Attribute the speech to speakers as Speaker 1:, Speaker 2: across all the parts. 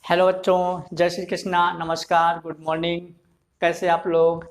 Speaker 1: Hello बच्चों, जय श्री कृष्णा, नमस्कार, गुड मॉर्निंग। कैसे आप लोग?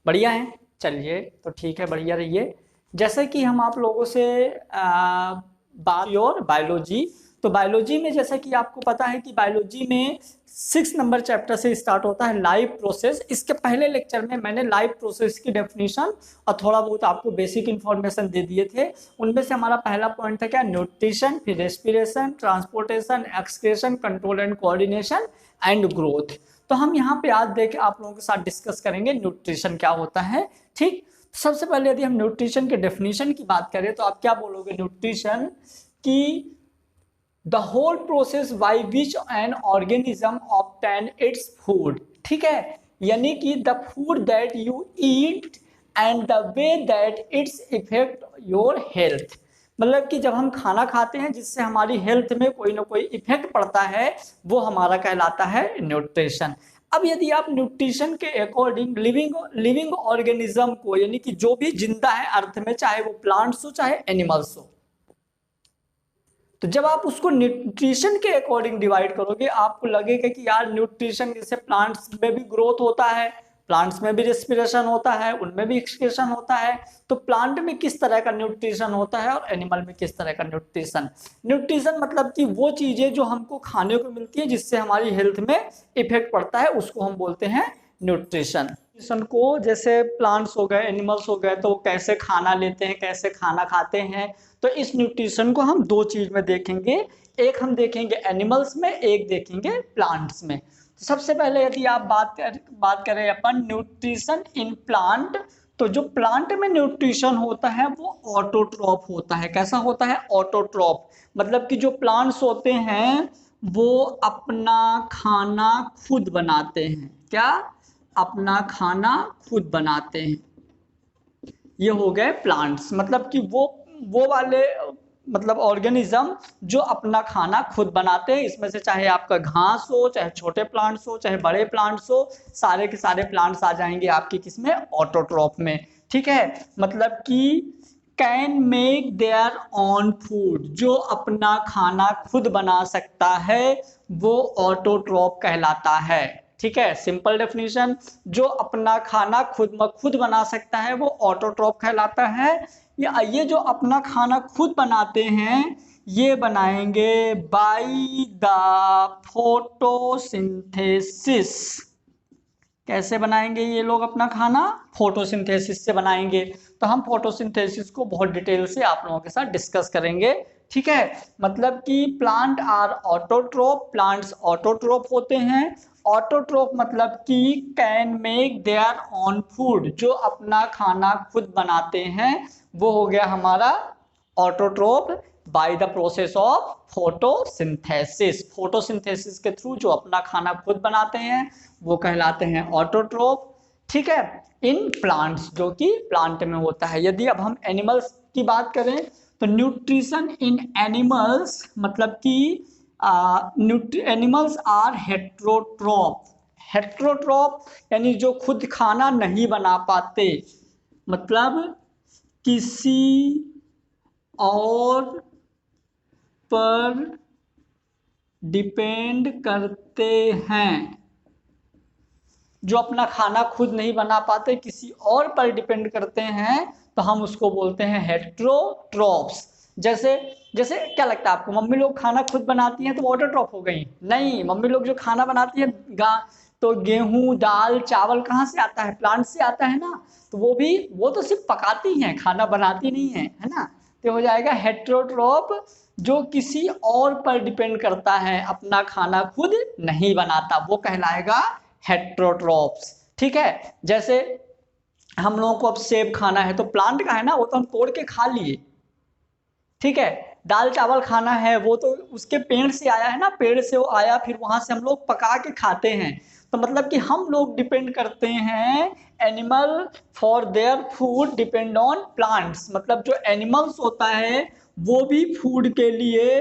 Speaker 1: बढ़िया हैं? चलिए तो ठीक है, बढ़िया रहिए। जैसे कि हम आप लोगों से बात और बायोलॉजी, तो बायोलॉजी में जैसा कि आपको पता है कि बायोलॉजी में 6 नंबर चैप्टर से स्टार्ट होता है लाइव प्रोसेस। इसके पहले लेक्चर में मैंने लाइव प्रोसेस की डेफिनेशन और थोड़ा बहुत आपको बेसिक इन्फॉर्मेशन दे दिए थे। उनमें से हमारा पहला पॉइंट था क्या? न्यूट्रिशन, फिर respiration, transportation, excretion, control and coordination and growth. तो हम यहाँ पे आज देख आप लोगों के साथ डिस्कस करेंगे न्यूट्रिशन क्या होता है। ठीक, सबसे पहले यदि हम न्यूट्रिशन के डेफिनेशन की बात करें तो आप क्या बोलोगे? न्यूट्रिशन की the whole process by which an organism obtain its food. ठीक है, यानी कि the food that you eat and the way that it's effect your health. मतलब कि जब हम खाना खाते हैं जिससे हमारी हेल्थ में कोई ना कोई इफेक्ट पड़ता है, वो हमारा कहलाता है न्यूट्रिशन। अब यदि आप न्यूट्रिशन के अकॉर्डिंग लिविंग ऑर्गेनिज्म को, यानी कि जो भी जिंदा है अर्थ में, चाहे वो प्लांट्स हो चाहे एनिमल्स हो, तो जब आप उसको न्यूट्रिशन के अकॉर्डिंग डिवाइड करोगे आपको लगेगा कि यार न्यूट्रिशन जैसे प्लांट्स में भी ग्रोथ होता है, प्लांट्स में भी रेस्पिरेशन होता है, उनमें भी एक्सक्रीशन होता है, तो प्लांट में किस तरह का न्यूट्रिशन होता है और एनिमल में किस तरह का न्यूट्रिशन। न्यूट्रिशन मतलब कि वो चीजें जो हमको खाने को मिलती है जिससे हमारी हेल्थ में इफेक्ट पड़ता है, उसको हम बोलते हैं न्यूट्रिशन। न्यूट्रिशन को जैसे प्लांट्स हो गए, एनिमल्स हो गए, तो वो कैसे खाना लेते हैं, कैसे खाना खाते हैं, तो इस न्यूट्रिशन को हम दो चीज में देखेंगे। एक हम देखेंगे एनिमल्स में, एक देखेंगे प्लांट्स में। तो सबसे पहले यदि आप बात करें अपन न्यूट्रिशन इन प्लांट, तो जो प्लांट में न्यूट्रिशन होता है वो ऑटोट्रॉप होता है। कैसा होता है? ऑटोट्रॉप। मतलब कि जो प्लांट्स होते हैं वो अपना खाना खुद बनाते हैं। क्या? अपना खाना खुद बनाते हैं। ये हो गए प्लांट्स, मतलब कि वो वाले मतलब ऑर्गेनिज्म जो अपना खाना खुद बनाते हैं। इसमें से चाहे आपका घास हो, चाहे छोटे प्लांट्स हो, चाहे बड़े प्लांट्स हो, सारे के सारे प्लांट्स आ जाएंगे आपकी किसमें? ऑटोट्रॉप में। ठीक है, मतलब कि can make their on food, जो अपना खाना खुद बना सकता है वो ऑटोट्रॉप कहलाता है। ठीक है, सिंपल डेफिनेशन, जो अपना खाना खुद बना सकता है वो ऑटोट्रॉप कहलाता है। ये जो अपना खाना खुद बनाते हैं ये बनाएंगे बाय द फोटोसिंथेसिस। कैसे बनाएंगे ये लोग अपना खाना? फोटोसिंथेसिस से बनाएंगे। तो हम फोटोसिंथेसिस को बहुत डिटेल से आप लोगों के साथ डिस्कस करेंगे। ठीक है, मतलब कि plant are autotroph, plants autotroph होते हैं। ऑटोट्रोप मतलब कि can make their on food, जो अपना खाना खुद बनाते हैं, वो हो गया हमारा autotroph by the process of photosynthesis. Photosynthesis के थ्रू जो अपना खाना खुद बनाते हैं वो कहलाते हैं ऑटोट्रोप। ठीक है, इन प्लांट्स, जो कि प्लांट में होता है। यदि अब हम एनिमल्स की बात करें तो न्यूट्रिशन इन एनिमल्स मतलब कि एनिमल्स आर हेट्रोट्रोप। हेट्रोट्रोप यानी जो खुद खाना नहीं बना पाते, मतलब किसी और पर डिपेंड करते हैं। जो अपना खाना खुद नहीं बना पाते, किसी और पर डिपेंड करते हैं, तो हम उसको बोलते हैं हेट्रोट्रोप्स। जैसे जैसे क्या लगता है आपको, मम्मी लोग खाना खुद बनाती हैं तो वो ऑटोट्रॉप हो गई? नहीं, मम्मी लोग जो खाना बनाती है तो गेहूं, दाल, चावल कहाँ से आता है? प्लांट से आता है ना। तो वो तो सिर्फ पकाती हैं, खाना बनाती नहीं है ना। तो हो जाएगा हेट्रोट्रोप, जो किसी और पर डिपेंड करता है, अपना खाना खुद नहीं बनाता, वो कहलाएगा हेट्रोट्रोप्स। ठीक है, जैसे हम लोगों को अब सेब खाना है तो प्लांट का है ना, वो तो हम तोड़ के खा लिए। ठीक है, दाल चावल खाना है वो तो उसके पेड़ से आया है ना, पेड़ से वो आया, फिर वहां से हम लोग पका के खाते हैं। तो मतलब कि हम लोग डिपेंड करते हैं, animal for their food depend on plants. मतलब जो एनिमल्स होता है वो भी फूड के लिए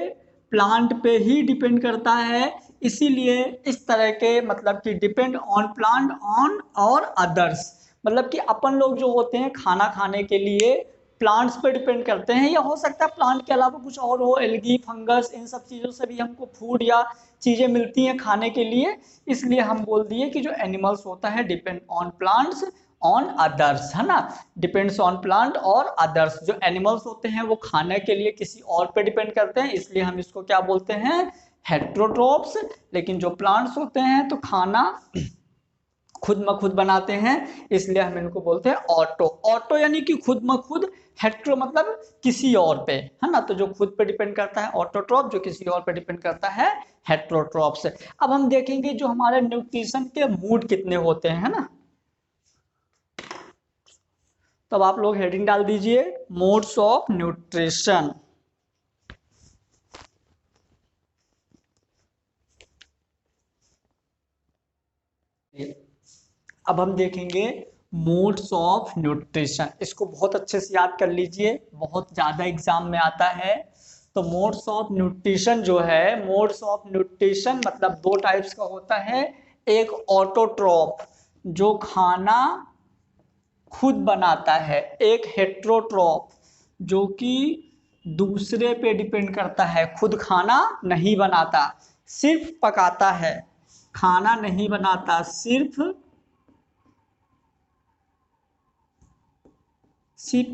Speaker 1: प्लांट पे ही डिपेंड करता है। इसीलिए इस तरह के मतलब कि डिपेंड ऑन प्लांट ऑन और अदर्स, मतलब कि अपन लोग जो होते हैं खाना खाने के लिए प्लांट्स पे डिपेंड करते हैं, या हो सकता है प्लांट के अलावा कुछ और हो, एल्गी, फंगस, इन सब चीज़ों से भी हमको फूड या चीजें मिलती हैं खाने के लिए, इसलिए हम बोल दिए कि जो एनिमल्स होता है depend on plants on others, है ना, डिपेंड्स ऑन प्लांट और अदर्स। जो एनिमल्स होते हैं वो खाने के लिए किसी और पे डिपेंड करते हैं, इसलिए हम इसको क्या बोलते हैं, हेट्रोट्रोप्स। लेकिन जो प्लांट्स होते हैं तो खाना खुद म खुद बनाते हैं, इसलिए हम इनको बोलते हैं ऑटो। ऑटो यानी कि खुद म खुद, हेट्रो मतलब किसी और पे, है ना, तो जो खुद पे डिपेंड करता है ऑटोट्रॉप, जो किसी और पे डिपेंड करता है हेट्रोट्रॉप्स। अब हम देखेंगे जो हमारे न्यूट्रिशन के मूड कितने होते हैं, है ना, तब आप लोग हेडिंग डाल दीजिए मोड्स ऑफ न्यूट्रिशन। अब हम देखेंगे मोड्स ऑफ न्यूट्रिशन, इसको बहुत अच्छे से याद कर लीजिए, बहुत ज़्यादा एग्जाम में आता है। तो मोड्स ऑफ न्यूट्रिशन जो है, मोड्स ऑफ न्यूट्रिशन मतलब दो टाइप्स का होता है। एक ऑटोट्रॉप जो खाना खुद बनाता है, एक हेट्रोट्रॉप जो कि दूसरे पे डिपेंड करता है, खुद खाना नहीं बनाता, सिर्फ पकाता है, खाना नहीं बनाता, सिर्फ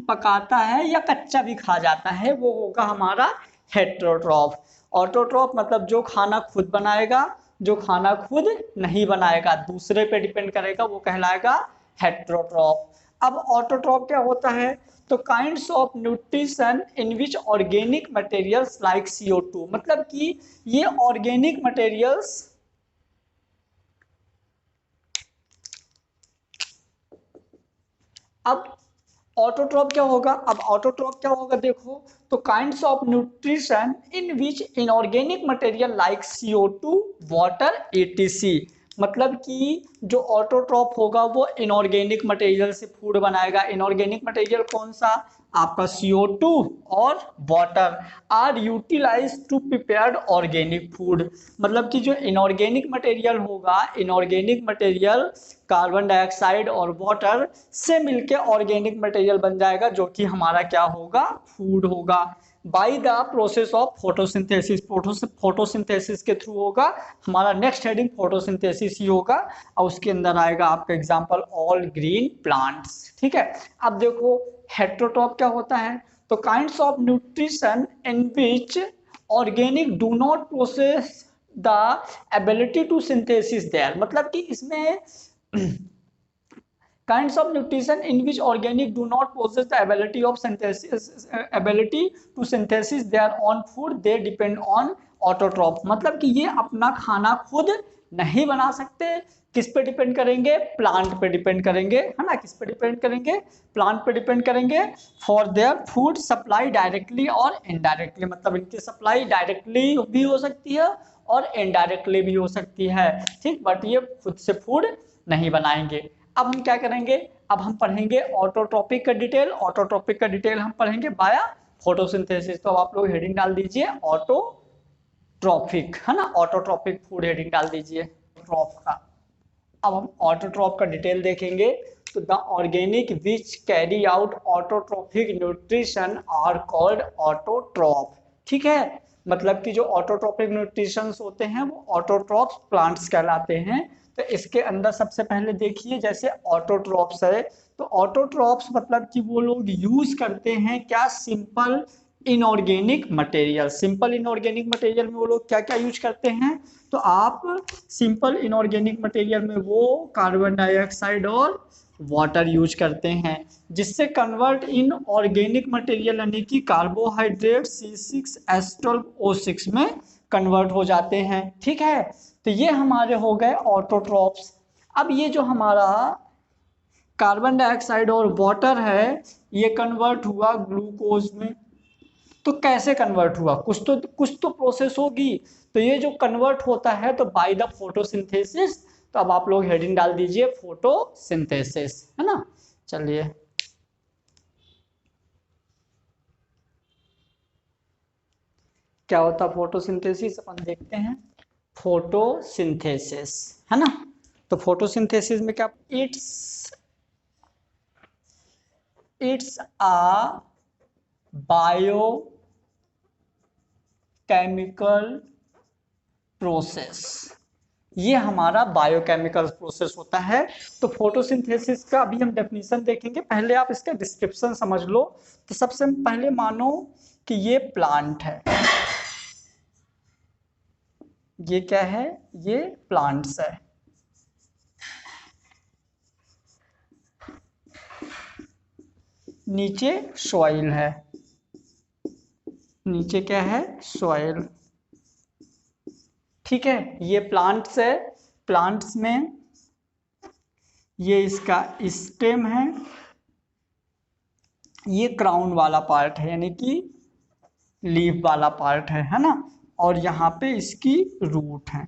Speaker 1: पकाता है या कच्चा भी खा जाता है, वो होगा हमारा हेट्रोट्रॉफ। ऑटोट्रॉफ मतलब जो खाना खुद बनाएगा, जो खाना खुद नहीं बनाएगा, दूसरे पे डिपेंड करेगा, वो कहलाएगा हेट्रोट्रॉफ। अब ऑटोट्रॉफ क्या होता है, तो kinds of nutrition in which organic materials like CO2, मतलब कि ये ऑर्गेनिक मटेरियल्स, अब ऑटोट्रॉप क्या होगा, अब ऑटोट्रॉप क्या होगा देखो, तो kinds of nutrition in which inorganic material like CO2 water etc, मतलब कि जो ऑटोट्रॉप होगा वो इनऑर्गेनिक मटेरियल से फूड बनाएगा। इनऑर्गेनिक मटेरियल कौन सा, आपका CO2 और water are utilize to prepared organic food, मतलब कि जो इनऑर्गेनिक मटेरियल होगा, इनऑर्गेनिक मटेरियल कार्बन डाइऑक्साइड और वाटर से मिलके ऑर्गेनिक मटेरियल बन जाएगा, जो कि हमारा क्या होगा, फूड होगा, bye the process of photosynthesis. Photosynthesis के थ्रू होगा, हमारा नेक्स्ट हेडिंग फोटोसिंथेसिस ही होगा, और उसके अंदर आएगा आपका एग्जांपल ऑल ग्रीन प्लांट्स। ठीक है, अब देखो हेट्रोट्रॉप क्या होता है, तो kinds of nutrition in which organic do not process the ability to synthesis there, मतलब कि इसमें kinds of nutrition in which organic do not possess the ability of synthesis, ability to synthesis their own food, they depend on autotroph, मतलब कि ये अपना खाना खुद नहीं बना सकते, किस पे डिपेंड करेंगे, प्लांट पे डिपेंड करेंगे, है ना, किस पे डिपेंड करेंगे, प्लांट पे डिपेंड करेंगे, for their food supply directly और इनडायरेक्टली, मतलब इनकी सप्लाई डायरेक्टली भी हो सकती है और इनडायरेक्टली भी हो सकती है, ठीक, बट ये खुद से फूड नहीं बनाएंगे। अब हम क्या करेंगे, अब हम पढ़ेंगे ऑटोट्रॉपिक का डिटेल, ऑटोट्रॉपिक का डिटेल हम पढ़ेंगे बाया फोटोसिंथेसिस, तो अब आप लोग हेडिंग डाल दीजिए ऑटोट्रॉपिक, है ना, ऑटोट्रॉपिक फूड हेडिंग डाल दीजिए ट्रॉप का। अब हम ऑटोट्रॉप का डिटेल देखेंगे, तो the organic which carry out autotrophic nutrition are called autotroph, ठीक है, मतलब कि जो ऑटोट्रॉपिक न्यूट्रिशन होते हैं वो ऑटोट्रॉप्स प्लांट्स कहलाते हैं। तो इसके अंदर सबसे पहले देखिए, जैसे ऑटोट्रॉप्स है, तो ऑटोट्रॉप्स मतलब कि वो लोग यूज करते हैं क्या, simple inorganic material. Simple inorganic material में वो लोग क्या क्या यूज करते हैं, तो आप सिंपल इनऑर्गेनिक मटेरियल में वो कार्बन डाइऑक्साइड और वाटर यूज करते हैं, जिससे कन्वर्ट इन ऑर्गेनिक मटेरियल यानी कि कार्बोहाइड्रेट C6H12O6 में कन्वर्ट हो जाते हैं, ठीक है। तो ये हमारे हो गए ऑटोट्रॉप्स। अब ये जो हमारा कार्बन डाइऑक्साइड और वाटर है, ये कन्वर्ट हुआ ग्लूकोज में, तो कैसे कन्वर्ट हुआ, कुछ तो प्रोसेस होगी, तो ये जो कन्वर्ट होता है तो बाय द फोटोसिंथेसिस, तो अब आप लोग हेडिंग डाल दीजिए फोटोसिंथेसिस, है ना, चलिए क्या होता फोटोसिंथेसिस अपन देखते हैं। फोटोसिंथेसिस, है ना, तो फोटोसिंथेसिस में क्या, it's it's a bio chemical process, ये हमारा बायोकेमिकल प्रोसेस होता है। तो फोटोसिंथेसिस का अभी हम डेफिनेशन देखेंगे, पहले आप इसका डिस्क्रिप्शन समझ लो। तो सबसे पहले मानो कि ये प्लांट है, ये क्या है, ये प्लांट्स है। नीचे सॉइल है, नीचे क्या है, सॉइल। ठीक है, ये प्लांट्स है, प्लांट्स में ये इसका स्टेम है, ये क्राउन वाला पार्ट है यानी कि लीफ वाला पार्ट है ना। और यहाँ पे इसकी रूट है,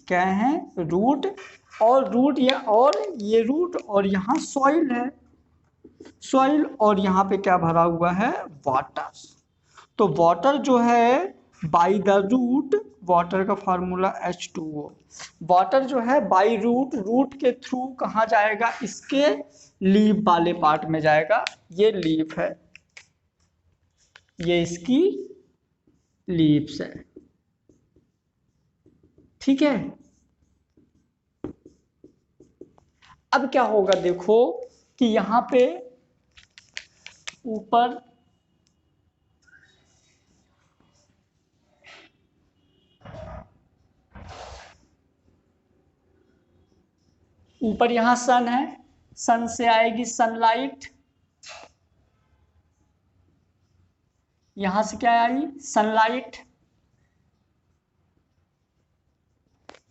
Speaker 1: क्या है, रूट। और रूट ये रूट, और यहाँ सॉइल है, सॉइल। और यहाँ पे क्या भरा हुआ है, वाटर। तो वाटर जो है बाय द रूट, वाटर का फार्मूला H2O। वाटर जो है बाय रूट, रूट के थ्रू कहाँ जाएगा, इसके लीफ वाले पार्ट में जाएगा। ये लीफ है, ये इसकी लीव्स है। ठीक है, अब क्या होगा देखो कि यहां पे ऊपर ऊपर यहां सन है, सन से आएगी सनलाइट, यहां से क्या आई, सनलाइट,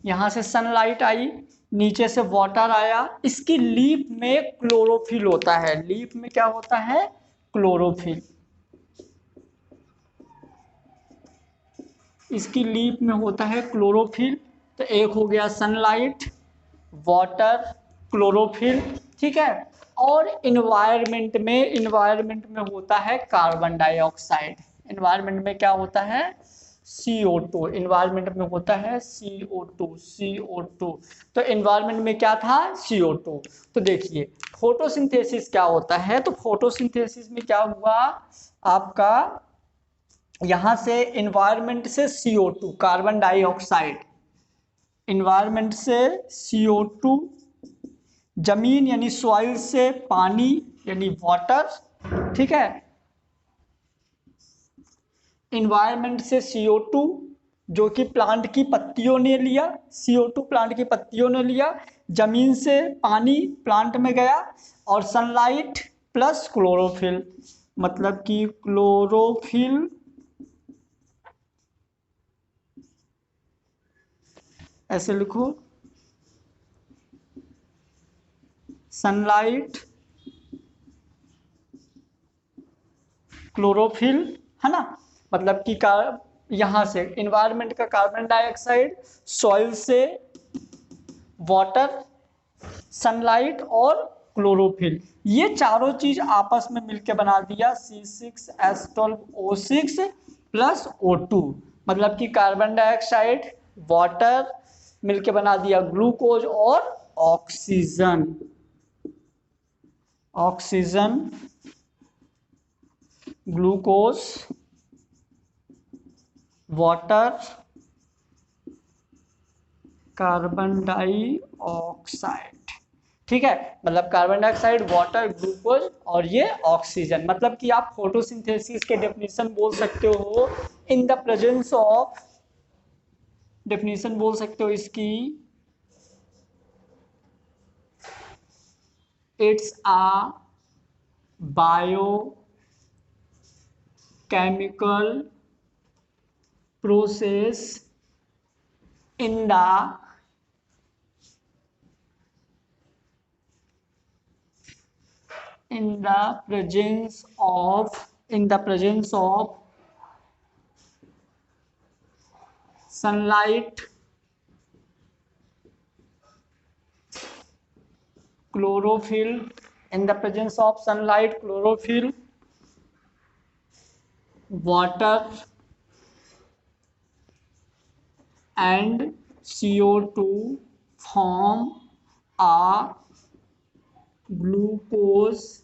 Speaker 1: यहां से सनलाइट आई, नीचे से वाटर आया। इसकी लीफ में क्लोरोफिल होता है, लीफ में क्या होता है, क्लोरोफिल। इसकी लीफ में होता है क्लोरोफिल। तो एक हो गया सनलाइट, वाटर, क्लोरोफिल। ठीक है, और इन्वायरमेंट में होता है कार्बन डाइऑक्साइड। इन्वायरमेंट में क्या होता है, CO2। इन्वायरमेंट में होता है CO2। तो इन्वायरमेंट में क्या था, CO2। तो देखिए फोटोसिंथेसिस क्या होता है, तो फोटोसिंथेसिस में क्या हुआ आपका, यहां से इन्वायरमेंट से CO2 कार्बन डाइऑक्साइड, इन्वायरमेंट से CO2, जमीन यानी सॉइल से पानी यानी वाटर। ठीक है, इन्वायरमेंट से CO2 जो कि प्लांट की पत्तियों ने लिया, CO2 प्लांट की पत्तियों ने लिया, जमीन से पानी प्लांट में गया, और सनलाइट प्लस क्लोरोफिल, मतलब कि क्लोरोफिल ऐसे लिखो, सनलाइट, क्लोरोफिल, है ना। मतलब कि यहां से इन्वायरमेंट का कार्बन डाइऑक्साइड, सॉइल से वाटर, सनलाइट और क्लोरोफिल, ये चारों चीज आपस में मिलकर बना दिया C6H12O6 प्लस O2। मतलब कि कार्बन डाइऑक्साइड, वाटर मिलके बना दिया ग्लूकोज और oxygen. Oxygen, glucose, water, carbon dioxide. ठीक है, मतलब कार्बन डाइऑक्साइड, वाटर, ग्लूकोज और ये ऑक्सीजन। मतलब कि आप फोटोसिंथेसिस के डेफिनेशन बोल सकते हो in the presence of, definition बोल सकते हो इसकी, it's a biochemical process in the presence of sunlight, chlorophyll, in the presence of sunlight, chlorophyll, water and CO2 form a glucose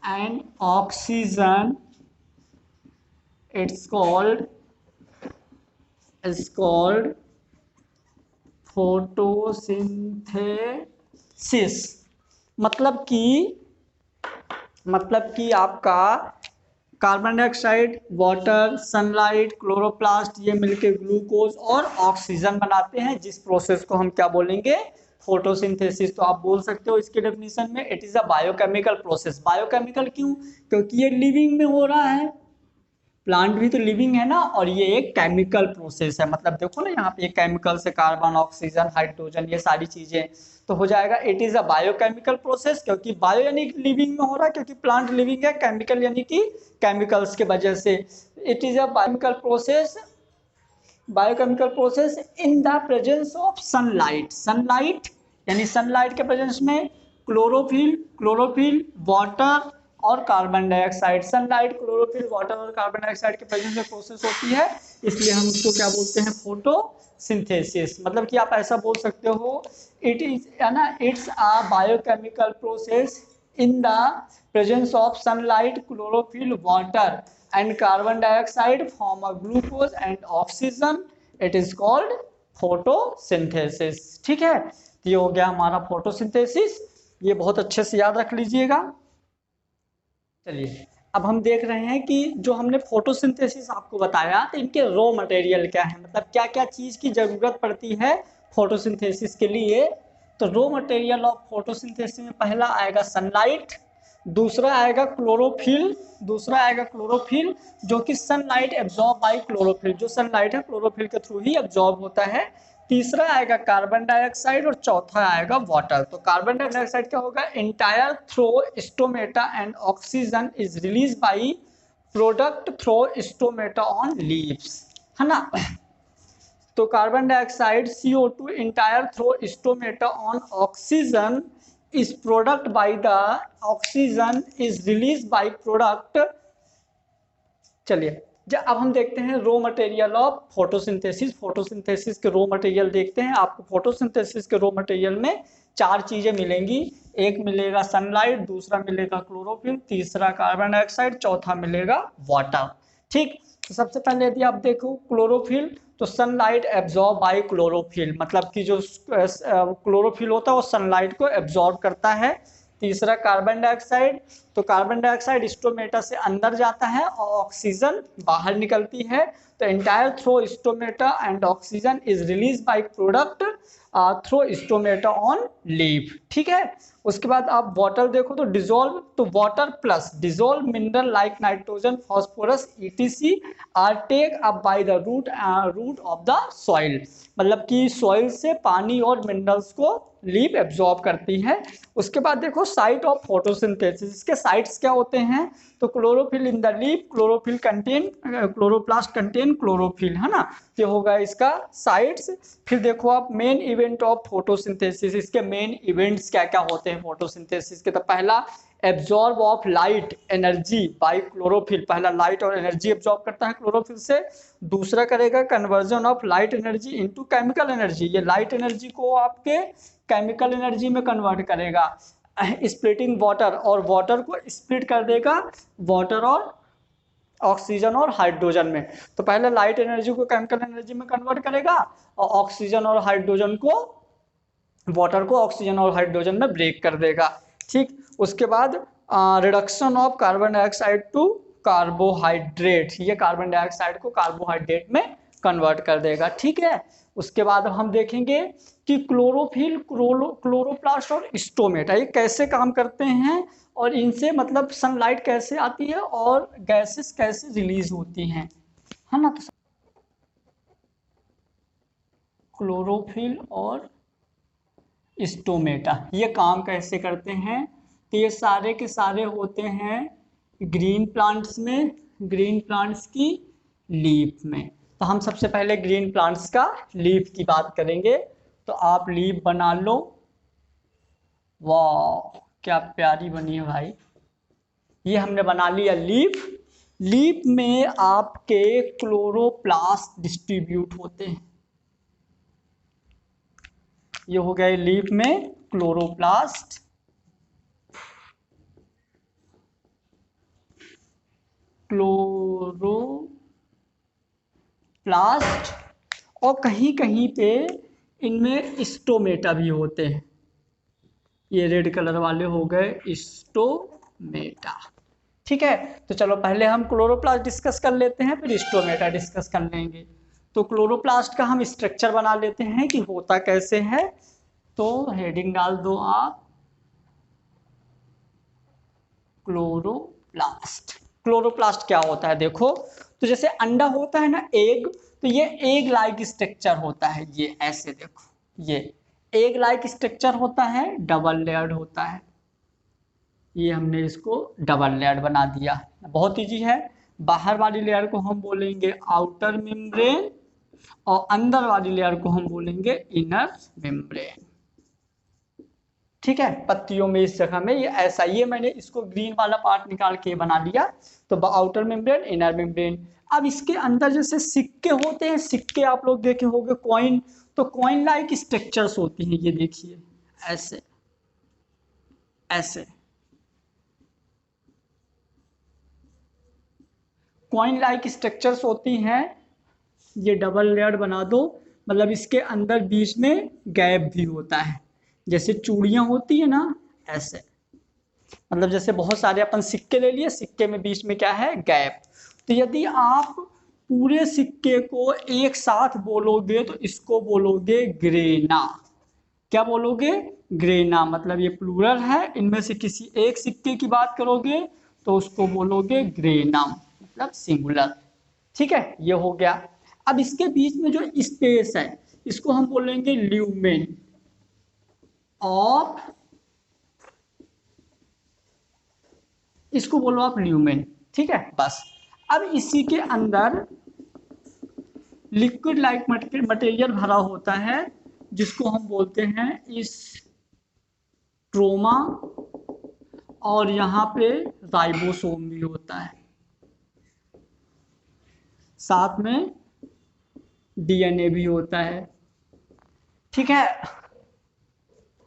Speaker 1: and oxygen. It's called photosynthesis मतलब कि आपका carbon dioxide, water, sunlight, chloroplast ये मिलके glucose और oxygen बनाते हैं, जिस process को हम क्या बोलेंगे, फोटोसिंथेसिस। तो आप बोल सकते हो इसके डेफिनेशन में, it is a biochemical process. Biochemical क्यों? क्योंकि ये लिविंग में हो रहा है, प्लांट भी तो लिविंग है ना, और ये एक केमिकल प्रोसेस है। मतलब देखो ना यहाँ पे ये केमिकल से कार्बन, ऑक्सीजन, हाइड्रोजन ये सारी चीजें, तो हो जाएगा it is a biochemical process. क्योंकि बायो यानी लिविंग में हो रहा है, क्योंकि प्लांट लिविंग है, केमिकल यानी कि केमिकल्स के वजह से। It is a biochemical process in the presence of sunlight. Sunlight यानी सनलाइट के प्रेजेंस में क्लोरोफिल, वाटर और carbon dioxide. Sunlight, chlorophyll, water और कार्बन डाइऑक्साइड के प्रेजेंस में प्रोसेस होती है, इसलिए हम उसको क्या बोलते हैं, फोटोसिंथेसिस। मतलब कि आप ऐसा बोल सकते हो, इट इज है ना, it's a biochemical process in the presence of sunlight, chlorophyll, water and carbon dioxide form a glucose and oxygen. It is called photosynthesis। ठीक है, तो ये हो गया हमारा फोटोसिंथेसिस, ये बहुत अच्छे से याद रख लीजिएगा। चलिए अब हम देख रहे हैं कि जो हमने फोटोसिंथेसिस आपको बताया, तो इनके रॉ मटेरियल क्या है, मतलब क्या क्या चीज की जरूरत पड़ती है फोटोसिंथेसिस के लिए। तो रॉ मटेरियल ऑफ फोटोसिंथेसिस में पहला आएगा सनलाइट, दूसरा आएगा क्लोरोफिल जो कि सनलाइट एब्जॉर्ब बाय क्लोरोफिल, जो सनलाइट है क्लोरोफिल के थ्रू ही एब्जॉर्ब होता है। तीसरा आएगा कार्बन डाइऑक्साइड और चौथा आएगा वाटर। तो कार्बन डाइऑक्साइड क्या होगा, enter through stomata and oxygen is release by product through stomata on leaves, है ना। तो carbon dioxide CO2 enter through stomata on oxygen is product by the oxygen is release by product. चलिए जब अब हम देखते हैं raw material of photosynthesis. Photosynthesis के रो मटेरियल देखते हैं। आपको फोटोसिंथेसिस के रो मटेरियल में चार चीजें मिलेंगी, एक मिलेगा सनलाइट, दूसरा मिलेगा क्लोरोफिल, तीसरा कार्बन डाइऑक्साइड, चौथा मिलेगा वाटर। ठीक, तो सबसे पहले यदि आप देखो क्लोरोफिल, तो सनलाइट एब्जॉर्ब बाय क्लोरोफिल, मतलब कि जो क्लोरोफिल होता है वो सनलाइट को एब्जॉर्ब करता है। तीसरा कार्बन डाइऑक्साइड, तो कार्बन डाइऑक्साइड स्टोमेटा से अंदर जाता है और ऑक्सीजन बाहर निकलती है। तो enter through stomata and oxygen is release by product through stomata on leaf. ठीक है, उसके बाद आप वाटर देखो, तो water plus dissolve mineral like nitrogen, phosphorus ETC are take up by the root of the soil. मतलब कि soil से पानी और मिनरल्स को लीफ एब्जॉर्ब करती है। उसके बाद देखो साइट ऑफ फोटोसिंथेसिस, इसके साइट्स क्या होते हैं, तो chlorophyll in the leaf, chloroplast contain chlorophyll, है ना, ये होगा इसका साइट्स। फिर देखो आप मेन इवेंट ऑफ फोटोसिंथेसिस, इसके मेन इवेंट्स क्या क्या होते हैं फोटोसिंथेसिस के। तो पहला absorb of light energy by chlorophyll, पहला लाइट और एनर्जी एब्जॉर्ब करता है क्लोरोफिल से। दूसरा करेगा conversion of light energy into chemical energy, ये लाइट एनर्जी को आपके केमिकल एनर्जी में कन्वर्ट करेगा। स्प्लिटिंग वाटर, और वाटर को स्प्लिट कर देगा वाटर और ऑक्सीजन और हाइड्रोजन में। तो पहले लाइट एनर्जी को केमिकल एनर्जी में कन्वर्ट करेगा और ऑक्सीजन और हाइड्रोजन को, वाटर को ऑक्सीजन और हाइड्रोजन में ब्रेक कर देगा। ठीक, उसके बाद reduction of carbon dioxide to carbohydrate, ये कार्बन डाइऑक्साइड को कार्बोहाइड्रेट में कन्वर्ट कर देगा। ठीक है, उसके बाद हम देखेंगे कि क्लोरोफिल, क्लोरोप्लास्ट और स्टोमेटा ये कैसे काम करते हैं, और इनसे मतलब सनलाइट कैसे आती है और गैसेस कैसे रिलीज होती हैं, है ना। तो क्लोरोफिल और स्टोमेटा ये काम कैसे करते हैं, तो ये सारे के सारे होते हैं ग्रीन प्लांट्स में, ग्रीन प्लांट्स की लीफ में। तो हम सबसे पहले ग्रीन प्लांट्स का लीफ की बात करेंगे। तो आप लीफ बना लो, वाह क्या प्यारी बनी है भाई, ये हमने बना लिया लीफ। लीफ में आपके क्लोरोप्लास्ट डिस्ट्रीब्यूट होते हैं, ये हो गए लीफ में क्लोरोप्लास्ट, क्लोरोप्लास्ट, और कहीं कहीं पे इनमें स्टोमेटा भी होते हैं। ये रेड कलर वाले हो गए स्टोमेटा। ठीक है, तो चलो पहले हम क्लोरोप्लास्ट डिस्कस कर लेते हैं, फिर स्टोमेटा डिस्कस कर लेंगे। तो क्लोरोप्लास्ट का हम स्ट्रक्चर बना लेते हैं कि होता कैसे है। तो हेडिंग डाल दो आप क्लोरोप्लास्ट। क्लोरोप्लास्ट क्या होता है देखो, तो जैसे अंडा होता है ना एग, तो ये एग लाइक स्ट्रक्चर होता है। ये ऐसे देखो, ये एग लाइक स्ट्रक्चर होता है, डबल लेयर्ड होता है। ये हमने इसको डबल लेयर बना दिया, बहुत इजी है। बाहर वाली लेयर को हम बोलेंगे आउटर मेम्ब्रेन और अंदर वाली लेयर को हम बोलेंगे इनर मेम्ब्रेन। ठीक है, पत्तियों में इस जगह में ये ऐसा, ये मैंने इसको ग्रीन वाला पार्ट निकाल के बना लिया। तो आउटर मेम्ब्रेन, इनर मेम्ब्रेन। अब इसके अंदर जैसे सिक्के होते हैं, सिक्के आप लोग देखे होंगे, कॉइन, तो कॉइन लाइक स्ट्रक्चर्स होती हैं। ये देखिए ऐसे ऐसे कॉइन लाइक स्ट्रक्चर्स होती हैं। ये डबल लेयर बना दो, मतलब इसके अंदर बीच में गैप भी होता है, जैसे चूड़ियां होती है ना ऐसे। मतलब जैसे बहुत सारे अपन सिक्के ले लिए, सिक्के में बीच में क्या है, गैप। तो यदि आप पूरे सिक्के को एक साथ बोलोगे तो इसको बोलोगे ग्रेना। क्या बोलोगे, ग्रेना। मतलब ये प्लूरल है, इनमें से किसी एक सिक्के की बात करोगे तो उसको बोलोगे ग्रेनम, मतलब सिंगुलर। ठीक है, ये हो गया। अब इसके बीच में जो स्पेस है इसको हम बोलेंगे ल्यूमेन ऑफ, इसको बोलो आप ल्यूमेन। ठीक है, बस। अब इसी के अंदर लिक्विड लाइक मटेरियल भरा होता है, जिसको हम बोलते हैं स्ट्रोमा, और यहाँ पे राइबोसोम भी होता है, साथ में डीएनए भी होता है। ठीक है,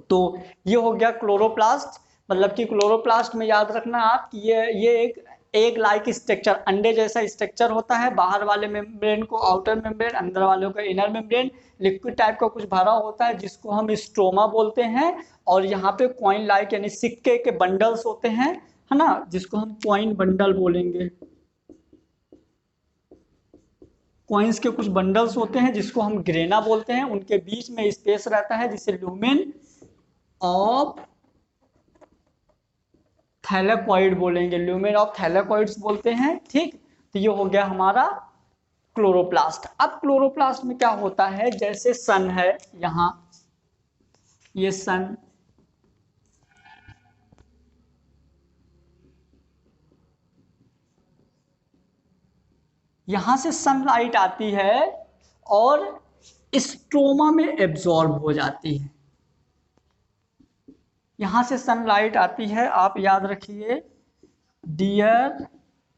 Speaker 1: तो ये हो गया क्लोरोप्लास्ट। मतलब कि क्लोरोप्लास्ट में याद रखना आप कि ये एक लाइक स्ट्रक्चर, अंडे जैसा स्ट्रक्चर होता है। बाहर वाले मेम्ब्रेन को आउटर मेम्ब्रेन, अंदर वाले को इनर मेम्ब्रेन। लिक्विड टाइप का कुछ भरा होता है जिसको हम स्ट्रोमा बोलते हैं। और यहाँ पे कॉइन लाइक यानी सिक्के के बंडल्स होते हैं, है ना, जिसको हम कॉइन बंडल बोलेंगे। कॉइन्स के कुछ बंडल्स होते हैं जिसको हम ग्रेना बोलते हैं, उनके बीच में स्पेस रहता है जिसे ल्यूमेन ऑफ थैलेकॉइड बोलेंगे, ल्यूमेन ऑफ थैलेकॉइड्स बोलते हैं। ठीक, तो ये हो गया हमारा क्लोरोप्लास्ट। अब क्लोरोप्लास्ट में क्या होता है, जैसे सन है यहाँ, ये सन, यहां से सनलाइट आती है और स्ट्रोमा में एब्जॉर्ब हो जाती है। यहां से सनलाइट आती है, आप याद रखिए डियर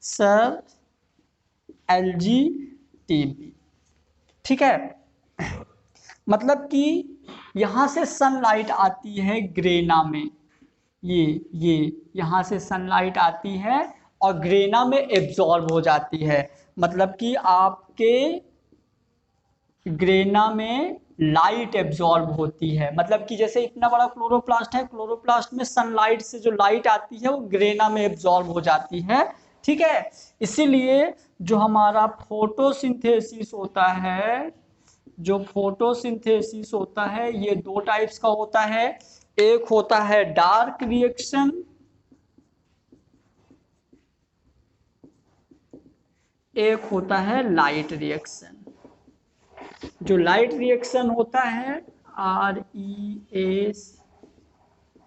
Speaker 1: सर LGTB। ठीक है, मतलब कि यहां से सनलाइट आती है ग्रेना में, ये यहां से सनलाइट आती है और ग्रेना में एब्जॉर्ब हो जाती है। मतलब कि आपके ग्रेना में लाइट एब्जॉर्ब होती है। मतलब कि जैसे इतना बड़ा क्लोरोप्लास्ट है, क्लोरोप्लास्ट में सनलाइट से जो लाइट आती है वो ग्रेना में एब्जॉर्ब हो जाती है। ठीक है, इसीलिए जो हमारा फोटोसिंथेसिस होता है, जो फोटोसिंथेसिस होता है ये दो टाइप्स का होता है। एक होता है डार्क रिएक्शन, एक होता है लाइट रिएक्शन। जो लाइट रिएक्शन होता है RES,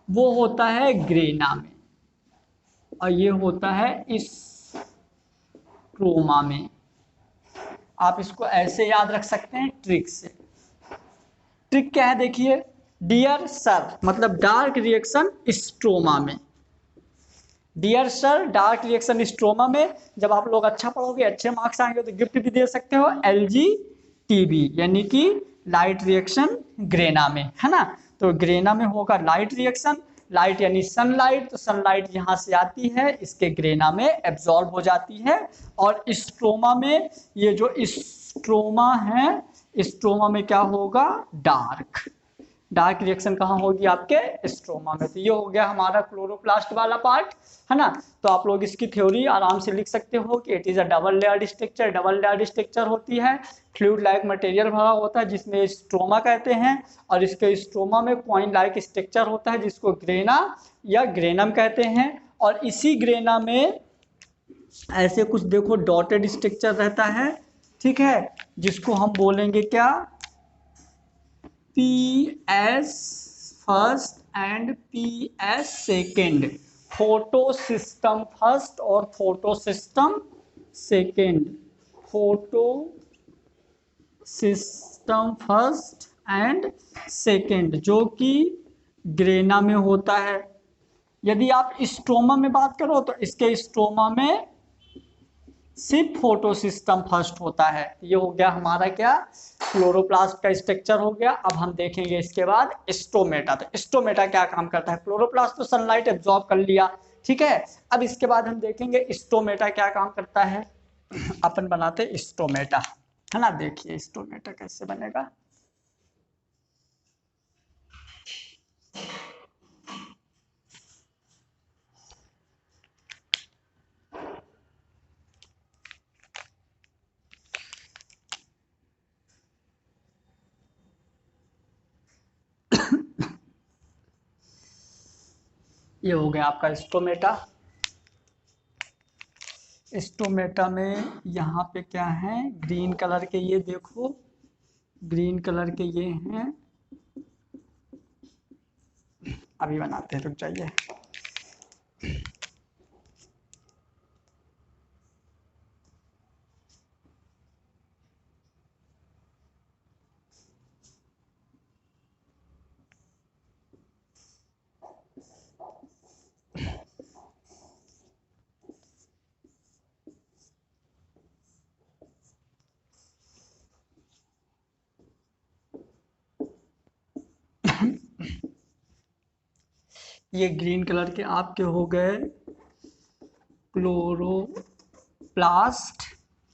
Speaker 1: वो होता है ग्रेना में, और ये होता है स्ट्रोमा में। आप इसको ऐसे याद रख सकते हैं ट्रिक से। ट्रिक क्या है देखिए, डियर सर मतलब डार्क रिएक्शन स्ट्रोमा में, dear sir dark reaction stroma में। जब आप लोग अच्छा पढ़ोगे, अच्छे मार्क्स आएंगे तो गिफ्ट भी दे सकते हो LGTB, यानी कि लाइट रिएक्शन ग्रेना में, है ना। तो ग्रेना में होगा लाइट रिएक्शन, लाइट यानी सनलाइट, तो सनलाइट यहाँ से आती है, इसके ग्रेना में एब्जॉर्ब हो जाती है। और स्ट्रोमा में, ये जो स्ट्रोमा है, स्ट्रोमा में क्या होगा, डार्क रिएक्शन कहाँ होगी, आपके स्ट्रोमा में। तो ये हो गया हमारा क्लोरोप्लास्ट वाला पार्ट, है ना। तो आप लोग इसकी थ्योरी आराम से लिख सकते हो कि it is a double layered structure. Double layered structure होती है, फ्लूइड लाइक मटेरियल भरा होता है जिसमें स्ट्रोमा कहते हैं, और इसके स्ट्रोमा में कॉइन लाइक स्ट्रक्चर होता है जिसको ग्रेना या ग्रेनम कहते हैं। और इसी ग्रेना में ऐसे कुछ देखो डॉटेड स्ट्रक्चर रहता है, ठीक है, जिसको हम बोलेंगे क्या, PS first and PS second, photosystem first और photosystem second, photosystem first and second, जो कि ग्रेना में होता है। यदि आप स्ट्रोमा में बात करो तो इसके स्ट्रोमा में सिर्फ फोटो सिस्टम फर्स्ट होता है। ये हो गया हमारा क्या, क्लोरोप्लास्ट का स्ट्रक्चर हो गया। अब हम देखेंगे इसके बाद स्टोमेटा। तो स्टोमेटा क्या काम करता है, क्लोरोप्लास्ट तो सनलाइट एब्जॉर्ब कर लिया, ठीक है। अब इसके बाद हम देखेंगे स्टोमेटा क्या काम करता है। अपन बनाते स्टोमेटा, है ना। देखिए स्टोमेटा कैसे बनेगा। ये हो गया आपका स्टोमेटा। स्टोमेटा में यहाँ पे क्या है, ग्रीन कलर के, ये देखो ग्रीन कलर के ये हैं। अभी बनाते हैं, रुक जाइए। ये ग्रीन कलर के आपके हो गए क्लोरोप्लास्ट,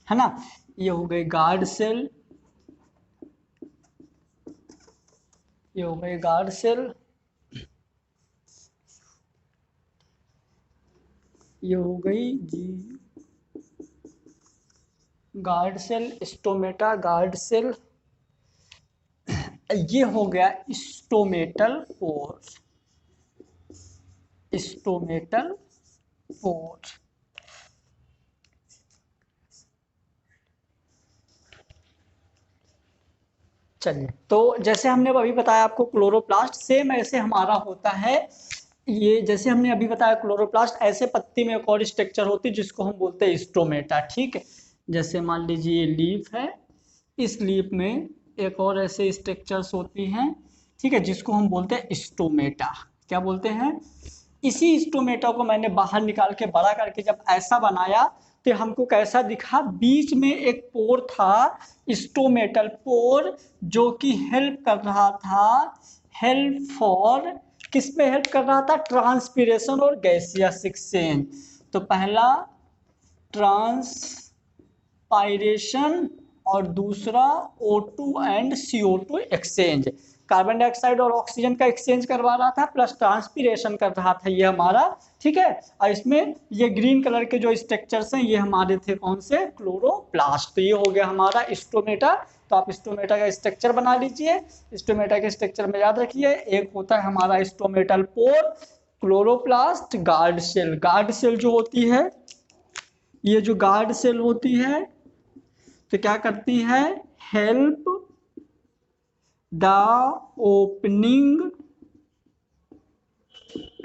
Speaker 1: है ना। ये हो गए गार्ड सेल, ये हो गए गार्ड सेल, ये हो गई जी guard cell, stomata guard cell. ये हो गया स्टोमेटल पोर, स्टोमेटल पोर। चलिए, तो जैसे हमने अभी बताया आपको क्लोरोप्लास्ट, सेम ऐसे हमारा होता है। ये जैसे हमने अभी बताया क्लोरोप्लास्ट, ऐसे पत्ती में एक और स्ट्रक्चर होती है जिसको हम बोलते हैं स्टोमेटा, ठीक है। जैसे मान लीजिए ये लीफ है, इस लीफ में एक और ऐसे स्ट्रक्चर्स होती हैं, ठीक है, जिसको हम बोलते हैं स्टोमेटा। क्या बोलते हैं, इसी स्टोमेटा को मैंने बाहर निकाल के बड़ा करके जब ऐसा बनाया तो हमको कैसा दिखा, बीच में एक पोर था, स्टोमेटल पोर, जो कि हेल्प कर रहा था, हेल्प फॉर, किस में हेल्प कर रहा था, ट्रांसपीरेशन और गैसियस एक्सचेंज। तो पहला ट्रांसपायरेशन और दूसरा O2 and CO2 exchange, carbon dioxide और ऑक्सीजन का एक्सचेंज करवा रहा था, प्लस ट्रांसपीरेशन कर रहा था ये हमारा, ठीक है। और इसमें ये ग्रीन कलर के जो स्ट्रक्चर्स हैं ये हमारे थे कौन से, क्लोरोप्लास्ट। तो ये हो गया हमारा स्टोमेटा। तो आप स्टोमेटा का स्ट्रक्चर बना लीजिए। स्टोमेटा के स्ट्रक्चर में याद रखिए, एक होता है हमारा stomatal pore, chloroplast, guard cell. Guard cell जो होती है, ये जो गार्ड सेल होती है तो क्या करती है, help the opening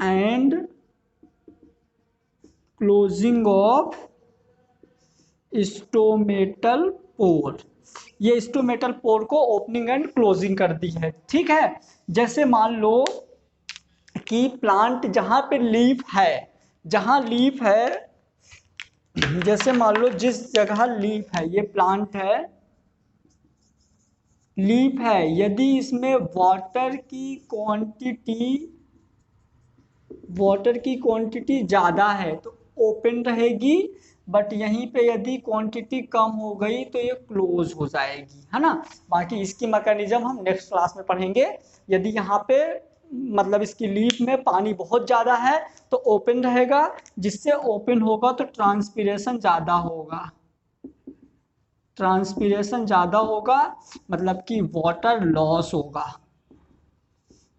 Speaker 1: and closing of stomatal pore. ये स्टोमेटल पोर को ओपनिंग एंड क्लोजिंग करती है, ठीक है। जैसे मान लो कि प्लांट जहां पे लीफ है, जहां लीफ है, जैसे मान लो जिस जगह लीफ है, ये प्लांट है, लीफ है, यदि इसमें वाटर की क्वांटिटी ज़्यादा है तो ओपन रहेगी, बट यहीं पे यदि क्वांटिटी कम हो गई तो ये क्लोज हो जाएगी, है ना। बाकी इसकी मैकेनिज्म हम नेक्स्ट क्लास में पढ़ेंगे। यदि यहाँ पे मतलब इसकी लीफ में पानी बहुत ज़्यादा है तो ओपन रहेगा, जिससे ओपन होगा तो ट्रांसपीरेशन ज़्यादा होगा, ट्रांसपीरेशन ज़्यादा होगा मतलब कि वाटर लॉस होगा,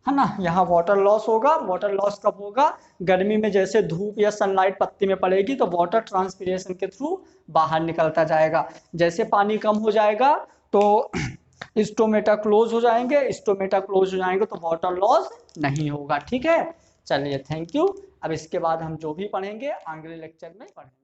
Speaker 1: है ना। यहाँ वाटर लॉस होगा। वाटर लॉस कब होगा? गर्मी में जैसे धूप या सनलाइट पत्ती में पड़ेगी तो वाटर ट्रांसपीरेशन के थ्रू बाहर निकलता जाएगा। जैसे पानी कम हो जाएगा तो स्टोमेटा क्लोज हो जाएंगे, स्टोमेटा क्लोज हो जाएंगे तो वाटर लॉस नहीं होगा। ठीक है, चलिए थैंक यू। अब इसके बाद हम जो भी पढ़ेंगे अगले लेक्चर में पढ़ेंगे।